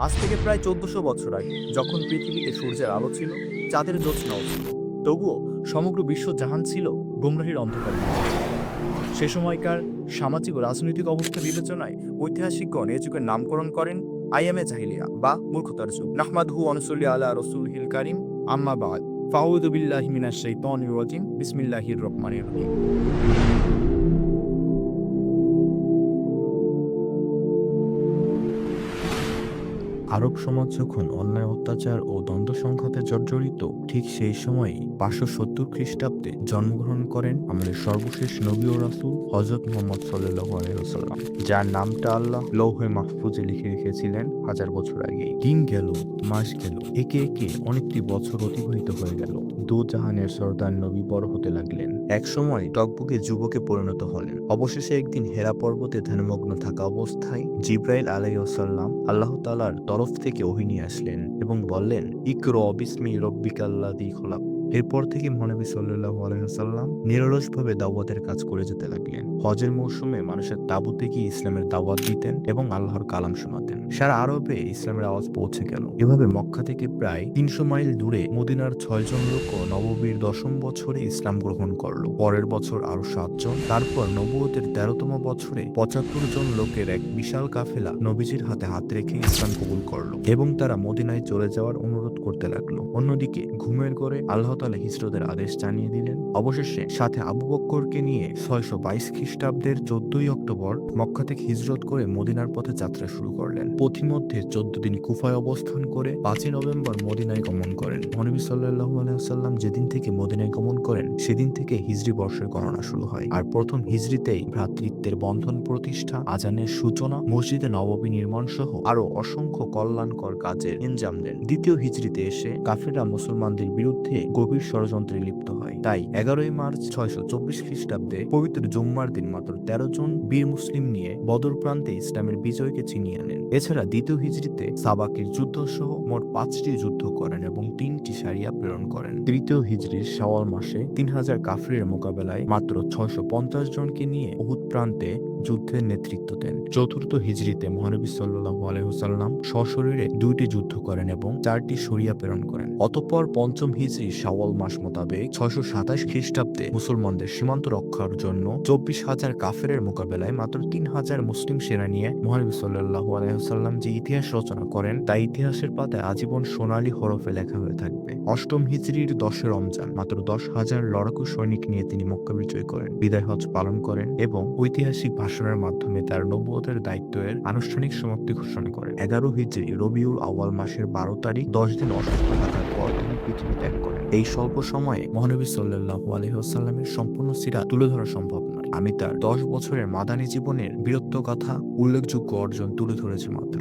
আজ থেকে প্রায় 1400 বছর আগে, যখন পৃথিবীতে সূর্যের আলো ছিল, চাঁদের জ্যোৎস্নাও ছিল, তবুও সমগ্র বিশ্ব জাহান ছিল গুমরাহির অন্ধকারে। সে সময়কার সামাজিক ও রাজনৈতিক অবস্থা বিবেচনায় ঐতিহাসিকগণ এ যুগের নামকরণ করেন আইয়ামে জাহিলিয়া বা মূর্খতার যুগ। নাহমাদহু ওয়া নুসাল্লি আলা রাসূলিহিল কারীম, আম্মা বা'দ। ফাউযু বিল্লাহি মিনাশ শাইতানির রাজিম। বিসমিল্লাহির রহমানির রহিম। আরব সমাজ যখন অন্যায়, অত্যাচার ও দ্বন্দ্ব সংঘাতে জর্জরিত, ঠিক সেই সময়ই 570 খ্রিস্টাব্দে জন্মগ্রহণ করেন আমাদের সর্বশেষ নবী ও রাসূল হযরত মুহাম্মদ সাল্লাল্লাহু আলাইহি ওয়াসাল্লাম, যার নামটা আল্লাহ লৌহে মাহফুজে লিখে রেখেছিলেন হাজার বছর আগে। দিন গেল, মাস গেল, একে একে অনেকটি বছর অতিবাহিত হয়ে গেল। দু জাহানের সর্দার নবী বড় হতে লাগলেন। এক সময় টকবকে যুবকে পরিণত হলেন। অবশেষে একদিন হেরা পর্বতে ধ্যানমগ্ন থাকা অবস্থায় জিব্রাইল আলাইহিসসালাম আল্লাহ তাআলার তরফ থেকে ওহী নিয়ে আসলেন এবং বললেন, ইকরা বিসমি রব্বিকাল্লাযী খলাক। এরপর থেকে মহানবী সাল্লাল্লাহু আলাইহি ওয়াসাল্লাম নিরলসভাবে দাওয়াতের কাজ করে যেতে লাগলেন। হজের মৌসুমে মানুষের তাঁবুতে গিয়ে ইসলামের দাওয়াত দিতেন এবং আল্লাহর কালাম শোনাতেন। সারা আরবে ইসলামের আওয়াজ পৌঁছে গেল। এভাবে মক্কা থেকে প্রায় 300 মাইল দূরে মদিনার 6 জন লোকও নববীর 10ম বছরে ইসলাম গ্রহণ করল। পরের বছর আরো 7 জন, তারপর নবুয়তের 13তম বছরে 75 জন লোকের এক বিশাল কাফেলা নবীজির হাতে হাত রেখে ইসলাম কবুল করলো এবং তারা মদিনায় চলে যাওয়ার অনুরোধ করতে লাগলো। অন্যদিকে ঘুমের ঘরে আল্লাহ তাআলা হিজরতের আদেশ জানিয়ে দিলেন। অবশেষে সাথে আবু বক্করকে নিয়ে 622 খ্রিস্টাব্দের 14ই অক্টোবর মক্কা থেকে হিজরত করে মদিনার পথে যাত্রা শুরু করলেন। পথিমধ্যে 14 দিন কুফায় অবস্থান করে 5ই নভেম্বর মদিনায় গমন করেন। নবী সাল্লাল্লাহু আলাইহি ওয়াসাল্লাম যেদিন থেকে মদিনায় গমন করেন, সেদিন থেকে হিজরি বর্ষের গণনা শুরু হয়। আর প্রথম হিজরিতেই ভ্রাতৃত্বের বন্ধন প্রতিষ্ঠা, আজানের সূচনা, মসজিদে নববী নির্মাণ সহ আরো অসংখ্য কল্যাণকর কাজের ইনজাম দেন। দ্বিতীয় হিজরিতে এসে কাফিররা মুসলমানদের বিরুদ্ধে গভীর ষড়যন্ত্রে লিপ্ত হয়। তাই 11ই মার্চ 624 খ্রিস্টাব্দে পবিত্র জুম্মার দিন মাত্র 13 জন বীর মুসলিম নিয়ে বদর প্রান্তে ইসলামের বিজয়কে ছিনিয়ে আনেন। এছাড়া দ্বিতীয় হিজরিতে সাবাকের যুদ্ধ সহ মোট 5টি যুদ্ধ করেন এবং 3টি সারিয়া প্রেরণ করেন। তৃতীয় হিজরির শাওয়াল মাসে 3000 কাফিরের মোকাবেলায় মাত্র 650 জনকে নিয়ে উহুদ প্রান্তে যুদ্ধের নেতৃত্ব দেন। চতুর্থ হিজরিতে মহানবী সাল্লাল্লাহু আলাইহি ওয়াসাল্লাম সশরীরে 2টি যুদ্ধ করেন এবং 4টি সরিয়া প্রেরণ করেন। অতঃপর পঞ্চম হিজরি শাওয়াল মাস মোতাবেক 627 খ্রিস্টাব্দে মুসলমানদের সীমান্ত রক্ষার জন্য 24,000 কাফেরের মোকাবেলায় মাত্র 3000 মুসলিম সেনা নিয়ে মহানবী সাল্লাল্লাহু আলাইহি ওয়াসাল্লাম যে ইতিহাস রচনা করেন, তা ইতিহাসের পাতায় আজীবন সোনালী হরফে লেখা হয়ে থাকবে। অষ্টম হিজরির 10 রমজান মাত্র 10,000 লড়াকু সৈনিক নিয়ে তিনি মক্কা বিজয় করেন, বিদায় হজ পালন করেন এবং ঐতিহাসিক ভাষণের মাধ্যমে তার নবুয়তের দায়িত্বের আনুষ্ঠানিক সমাপ্তি ঘোষণা করেন। 11 হিজরি রবিউল আউয়াল মাসের 12 তারিখ 10 দিন অসুস্থ থাকার পর তিনি পৃথিবী ত্যাগ করেন। এই স্বল্প সময়ে মহানবী সাল্লাল্লাহু আলাইহি ওয়াসাল্লামের সম্পূর্ণ সিরাত তুলে ধরা সম্ভব নয়। আমি তার 10 বছরের মাদানী জীবনের বীরত্ব গাথা, উল্লেখযোগ্য অর্জন তুলে ধরেছি মাত্র।